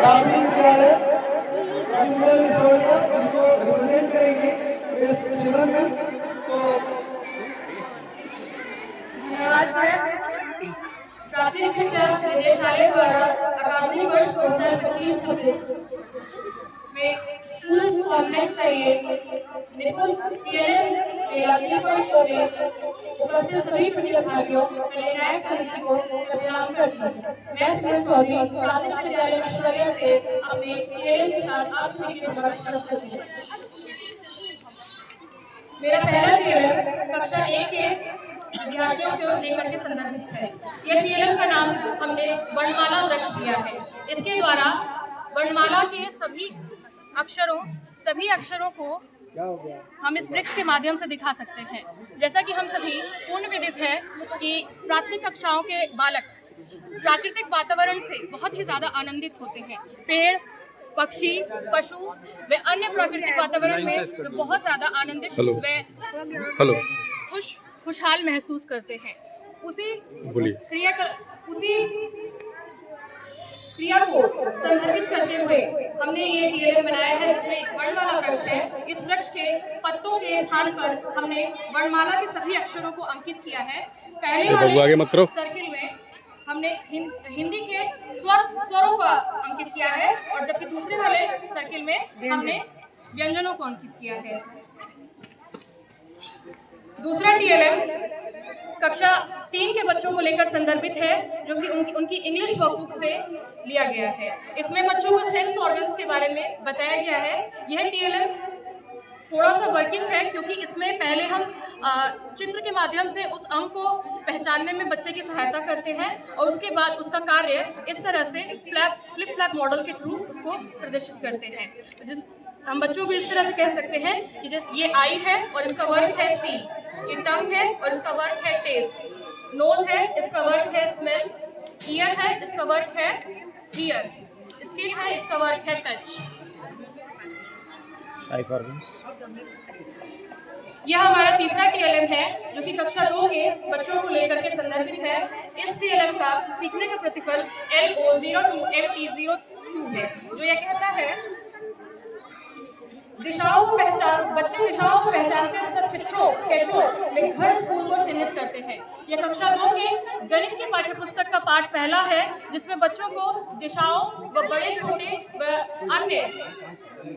प्राथमिक विद्यालय इसको रिप्रेजेंट करेंगे इस सिमरन में। तो धन्यवाद सर। प्राथमिक शिक्षा निदेशालय द्वारा अकादमिक वर्ष 2025-26 में स्कूल कॉम्प्लेक्स का ये निपुण टीएलएम मेला 3.0 में उपस्थित सभी प्रतिभागियों व निर्णायक समिति को प्रणाम करती हूँ। मैं सिमरन चौधरी प्राथमिक विद्यालय विश्वविद्यालय से अपने टीएलएम के साथ आप सभी के समक्ष प्रस्तुत हूँ। मेरा पहला टीएलएम कक्षा 1 के विद्यार्थियों को लेकर के संदर्भित है। यह टीएलएम का नाम हमने वर्णमाला वृक्ष दिया है। इसके द्वारा वर्णमाला के सभी अक्षरों को हम इस वृक्ष के माध्यम से दिखा सकते हैं। जैसा कि हम सभी पूर्ण विदित है कि प्राथमिक कक्षाओं के बालक प्राकृतिक वातावरण से बहुत ही ज़्यादा आनंदित होते हैं। पेड़, पक्षी, पशु व अन्य प्राकृतिक वातावरण में बहुत ज़्यादा आनंदित व खुशहाल महसूस करते हैं। उसी क्रिया को संदर्भित करते हुए हमने ये टीएलएम बनाया है, जिसमें एक वर्णमाला वृक्ष है। इस वृक्ष के पत्तों के स्थान पर हमने वर्णमाला के सभी अक्षरों को अंकित किया है। पहले वाले सर्किल में हमने हिंदी के स्वरों को अंकित किया है और जबकि दूसरे वाले सर्किल में हमने व्यंजनों को अंकित किया है। दूसरा टीएलएम कक्षा 3 के बच्चों को लेकर संदर्भित है, जो कि उनकी इंग्लिश वर्कबुक से लिया गया है। इसमें बच्चों को सेंस ऑर्गन्स के बारे में बताया गया है। यह टीएलएम थोड़ा सा वर्किंग है, क्योंकि इसमें पहले हम चित्र के माध्यम से उस अंग को पहचानने में बच्चे की सहायता करते हैं और उसके बाद उसका कार्य इस तरह से फ्लिप फ्लैप मॉडल के थ्रू उसको प्रदर्शित करते हैं। हम बच्चों को इस तरह से कह सकते हैं कि जैसे ये आई है और इसका वर्क है सी, ये टंग है और इसका वर्क है टेस्ट, नोज है इसका वर्क है स्मेल, ईयर है इसका वर्क है हियर, स्किन है इसका वर्क है टच। यह हमारा तीसरा टीएलएम है, जो कि कक्षा 2 के बच्चों को लेकर के संदर्भित है। इस टीएलएम का सीखने का प्रतिफल LO02MT02 है, जो यह कहता है बच्चे दिशाओं को पहचानते हैं तथा चित्रों, स्केचों में घर स्कूल को चिन्हित करते हैं। यह कक्षा 2 के गणित के पाठ्यपुस्तक का पाठ पहला है, जिसमें बच्चों को दिशाओं व बड़े छोटे व अन्य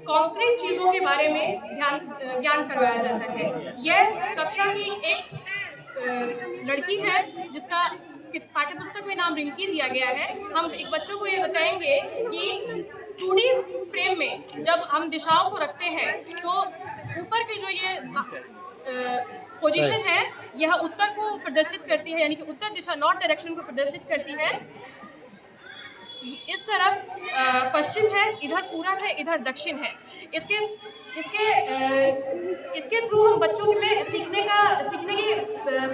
कॉन्क्रीट चीजों के बारे में ज्ञान करवाया जाता है। यह कक्षा की एक लड़की है जिसका पाठ्यपुस्तक में नाम रिंकी दिया गया है। हम एक बच्चों को ये बताएंगे कि 2D फ्रेम में जब हम दिशाओं को रखते हैं तो ऊपर की जो ये पोजीशन है यह उत्तर को प्रदर्शित करती है, यानी कि उत्तर दिशा नॉर्थ डायरेक्शन को प्रदर्शित करती है। इस तरफ पश्चिम है, इधर पूरब है, इधर दक्षिण है। इसके थ्रू हम बच्चों में सीखने की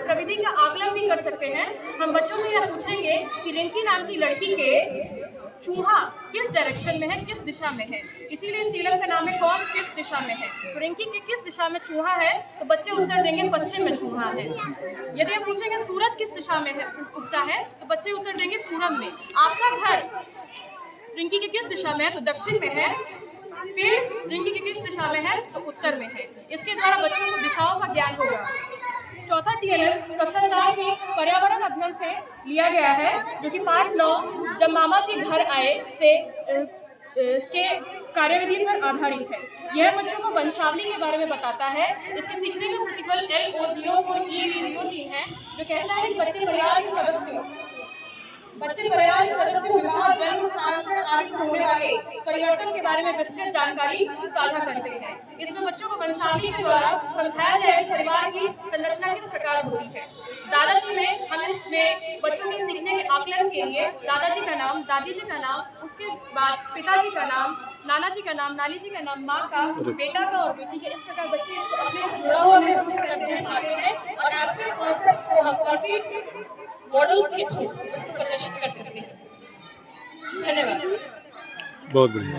प्रविधि का आकलन भी कर सकते हैं। हम बच्चों से यह पूछेंगे कि रिंकी नाम की लड़की के चूहा किस डायरेक्शन में है, किस दिशा में है। इसीलिए इस टीएलएम का नाम है कौन किस दिशा में है। तो रिंकी के किस दिशा में चूहा है, तो बच्चे उत्तर देंगे पश्चिम में चूहा है। यदि हम पूछेंगे सूरज किस दिशा में है उगता है, तो बच्चे उत्तर देंगे पूरब में। आपका घर रिंकी के किस दिशा में है, तो दक्षिण में है। पेड़ रिंकी के किस दिशा में है, तो उत्तर में है। इसके द्वारा बच्चों को दिशाओं का ज्ञान होगा। चौथा टीएलएम कक्षा 4 के पर्यावरण अध्ययन से लिया गया है, जो कि पाठ 9 जब मामा जी घर आए से के कार्यविधि पर आधारित है। यह बच्चों को वंशावली के बारे में बताता है। इसके सीखने का प्रतिफल LO04EB03 है, जो कहता है कि बच्चे परिवार के सदस्यों विवाह, जन्म, स्थानांतरण आदि से होने वाले परिवर्तन के बारे में विस्तृत जानकारी साझा करते हैं। इसमें बच्चों को वंशावली के द्वारा समझाया जाए कि परिवार की संरचना किस प्रकार होती है। दादाजी में हम इसमें बच्चों के सीखने के आकलन के लिए दादाजी का नाम, दादी जी का नाम, उसके बाद पिताजी का नाम, नाना जी का नाम, नानी जी का नाम, माँ का, बेटा का और बेटी का। इस प्रकार बच्चे इसको अपने से जुड़ा हुआ महसूस करते हैं और एब्स्ट्रैक्ट कॉन्सेप्ट्स को हम कॉन्क्रीट मॉडल के थ्रू इसको प्रदर्शित कर सकते हैं। धन्यवाद। बहुत बढ़िया।